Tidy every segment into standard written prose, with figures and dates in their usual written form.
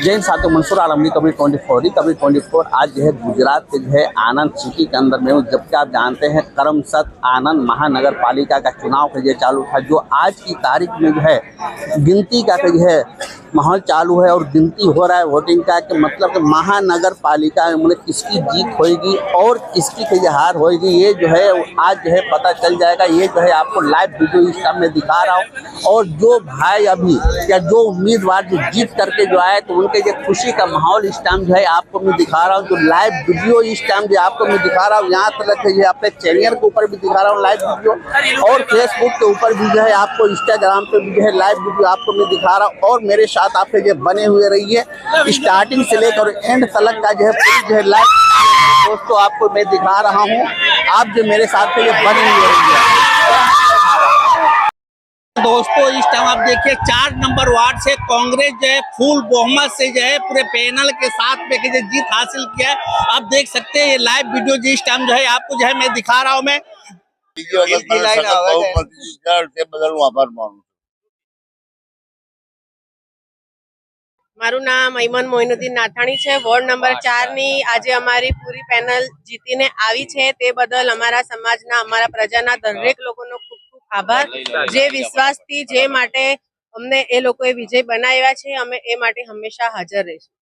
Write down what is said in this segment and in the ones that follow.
जैन साथियों, मंसूर आलमी, कबीर 24 आज जो है गुजरात के जो है आनंद सिटी के अंदर में हूँ। जबकि आप जानते हैं करमसद आनंद महानगर पालिका का चुनाव का जो चालू था, जो आज की तारीख में जो है गिनती का जो है माहौल चालू है और गिनती हो रहा है वोटिंग का, कि मतलब कि महानगर पालिका में किसकी जीत होगी और किसकी हार होगी, ये जो है आज जो है पता चल जाएगा। ये जो है आपको लाइव वीडियो इस टाइम में दिखा रहा हूँ। और जो भाई अभी या जो उम्मीदवार जो जीत करके जो आए, तो उनके जो खुशी का माहौल इस टाइम जो है आपको मैं दिखा रहा हूँ। जो लाइव वीडियो इस टाइम जो आपको मैं दिखा रहा हूँ, यहाँ तक जो है अपने चैनल के ऊपर भी दिखा रहा हूँ लाइव वीडियो, और फेसबुक के ऊपर भी जो है आपको, इंस्टाग्राम पे भी जो है लाइव वीडियो आपको मैं दिखा रहा हूँ। और मेरे साथ आपके जो बने हुए रहिए, स्टार्टिंग से लेकर एंड तक का जो है पूरी जो है लाइव दोस्तों आपको मैं दिखा रहा हूँ। आप जो मेरे साथ जो बने हुए रहिए दोस्तों। इस टाइम आप देखिए 4 नंबर वार्ड से कांग्रेस जो है फुल बहुमत से जो है पूरे पैनल के साथ में जीत हासिल किया है। आप देख सकते हैं ये लाइव वीडियो जिस टाइम जो है आपको जो है मैं दिखा रहा हूँ। मैं મારું નામ અયમન મોઇનુદ્દીન નાથાણી છે। વોર્ડ નંબર 4 ની આજે અમારી પૂરી પેનલ જીતીને આવી છે, તે બદલ અમારા સમાજના, અમારા પ્રજાના દરેક લોકોનો ખૂબ ખૂબ આભાર। જે વિશ્વાસથી જે માટે અમને એ લોકોએ વિજય બનાવ્યા છે, અમે એ માટે હંમેશા હાજર રહીશું।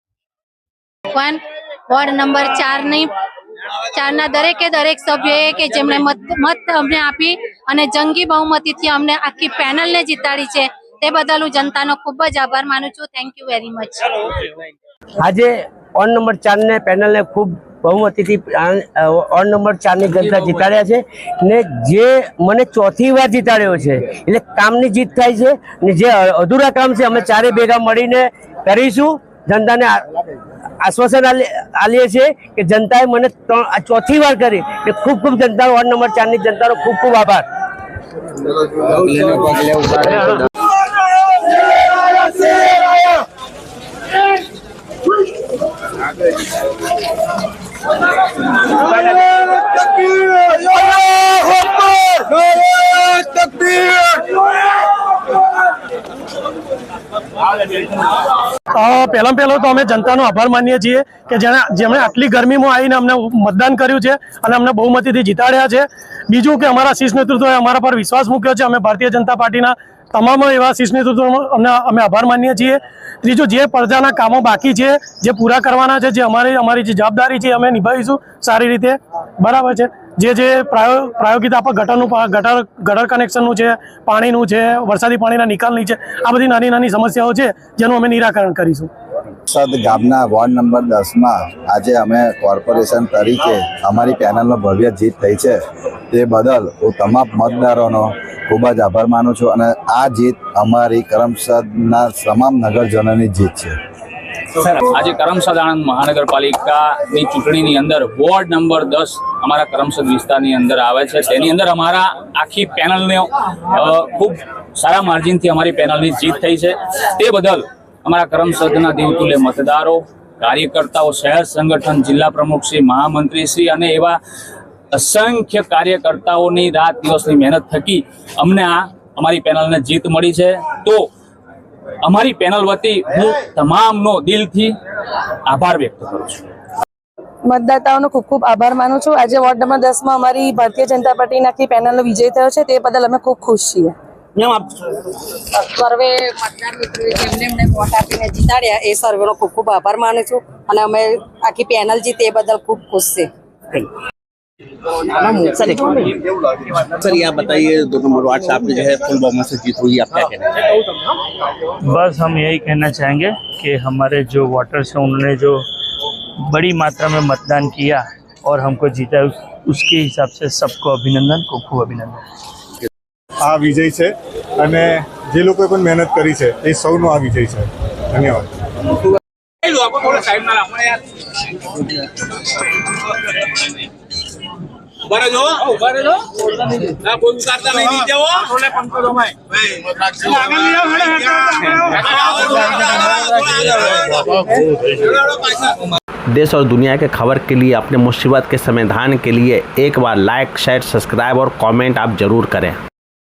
વોર્ડ નંબર 4ના દરેક સભ્યોએ કે જેમણે મત અમને આપી અને જંગી બહુમતીથી અમને આખી પેનલને જીતાડી છે, તે બદલ હું જનતાનો ખૂબ જ આભાર માનું છું। Thank you very much. આજે વોર્ડ નંબર 4 ને પેનલને ખૂબ બહુમતીથી વોર્ડ નંબર 4 ની જનતા જીતાડ્યા છે ને જે મને ચોથી વાર જીતાડ્યો છે, એટલે કામની જીત થાય છે ને જે અધૂરા કામ છે અમે ચારે ભેગા મળીને કરીશું। જનતાને આશ્વાસન આલીએ છીએ કે જનતાએ મને ચોથી વાર કરી, ખૂબ ખૂબ જનતા વોર્ડ નંબર 4 ની જનતાનો ખૂબ ખૂબ આભાર। પહેલો તો અમે જનતાનો આભાર માનીએ છીએ કે જેમણે આટલી ગરમીમાં આવીને અમને મતદાન કર્યું છે અને અમને બહુમતીથી જીતાડ્યા છે। બીજું કે અમારા શીર્ષ નેતૃત્વએ અમારા પર વિશ્વાસ મૂક્યો છે। અમે ભારતીય જનતા પાર્ટીના તમામ એવા શીર્ષ નેતૃત્વ અમે આભાર માનીએ છીએ। ત્રીજું, જે પ્રજાના કામો બાકી છે, જે પૂરા કરવાના છે, જે અમારી જે જવાબદારી છે અમે નિભાવીશું સારી રીતે, બરાબર છે। જે પ્રાયોગિકતા ગટર કનેક્શનનું છે, પાણીનું છે, વરસાદી પાણીના નિકાલની છે, આ બધી નાની નાની સમસ્યાઓ છે જેનું અમે નિરાકરણ કરીશું। ગામના વોર્ડ નંબર 10માં આજે અમે કોર્પોરેશન તરીકે અમારી પેનલનો ભવ્ય જીત થઈ છે, તે બદલ હું તમામ મતદારોનો ખૂબ જ આભાર માનું છું અને આ જીત અમારી કરમસદના તમામ નગરજનોની જીત છે। આજે કરમસદ આણંદ મહાનગરપાલિકાની ચૂંટણીની અંદર વોર્ડ નંબર 10 અમારા કરમસદ વિસ્તારની અંદર આવે છે। તેની અંદર અમારા આખી પેનલને ખૂબ સારા માર્જિનથી અમારી પેનલની જીત થઈ છે। તે બદલ અમારા કરમસદના દેવતુલ્ય મતદારો, કાર્યકર્તાઓ, શહેર સંગઠન, જિલ્લા પ્રમુખશ્રી, મહામંત્રીશ્રી અને એવા અસંખ્ય કાર્યકર્તાઓની રાત દિવસની મહેનત થકી અમને અમારી પેનલને જીત મળી છે। તો અમારી પેનલ વતી હું તમામનો દિલથી આભાર વ્યક્ત કરું છું। મતદાતાઓનો ખૂબ ખૂબ આભાર માનું છું। આજે વોર્ડ નંબર 10માં અમારી ભારતીય જનતા પાર્ટીની આખી પેનલનો વિજય થયો છે, તે બદલ અમે ખૂબ ખુશ છીએ। સર્વે મતદાર મિત્રોએ જેમને વોટ આપીને જીતાડ્યા એ સર્વેનો ખૂબ ખૂબ આભાર માનું છું અને અમે આખી પેનલ જીતી એ બદલ ખૂબ ખુશ છે। सर ये आप बताइए, 2 नंबर वार्ड से आपने जो है फुल बहुमत से जीत हुई, आप क्या कहना चाहेंगे? बस हम यही कहना चाहेंगे कि हमारे जो वोटर्स हैं उन्होंने जो बड़ी मात्रा में मतदान किया और हमको जीता, उसके हिसाब से सबको अभिनंदन, खूब अभिनंदन। आ विजय है અને જે લોકોએ પણ મહેનત કરી છે એ સૌનો આ વિજય છે। ધન્યવાદ। देश और दुनिया के खबर के लिए, अपने मुसीबत के समाधान के लिए एक बार लाइक, शेयर, सब्सक्राइब और कमेंट आप जरूर करें।